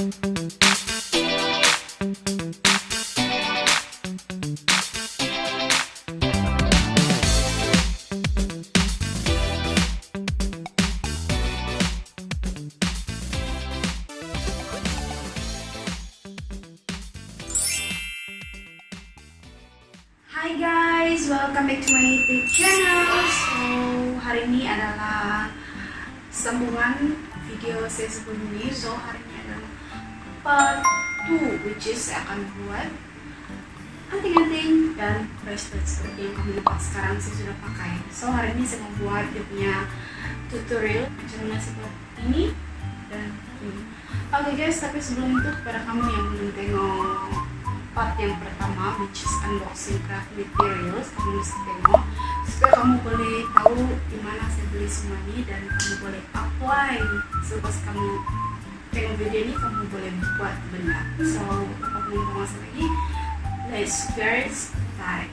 Hai guys, welcome back to my YouTube channel. So hari ini adalah sambungan video saya sebelumnya. So hari ini adalah part 2, which is saya akan buat anting-anting dan bracelet seperti yang kamu lihat sekarang saya sudah pakai. So hari ini saya membuat dia punya tutorial caranya seperti ini dan ini. Oke guys, tapi sebelum itu kepada kamu yang belum tengok part yang pertama, which is unboxing craft materials, kamu mesti tengok supaya kamu boleh tahu dimana saya beli semua ini dan kamu boleh apply. So pas kamu tengok video ini kamu boleh buat benar. So tanpa membuang masa lagi, let's get started.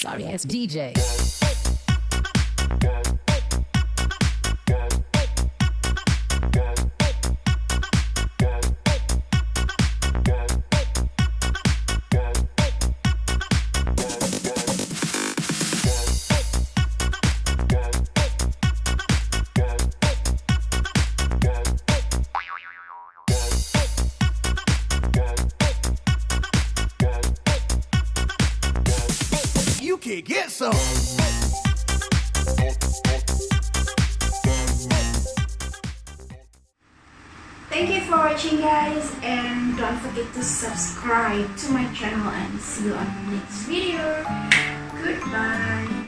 Sorry ass DJ. You can get some. Thank you for watching, guys, and don't forget to subscribe to my channel and see you on the next video. Goodbye.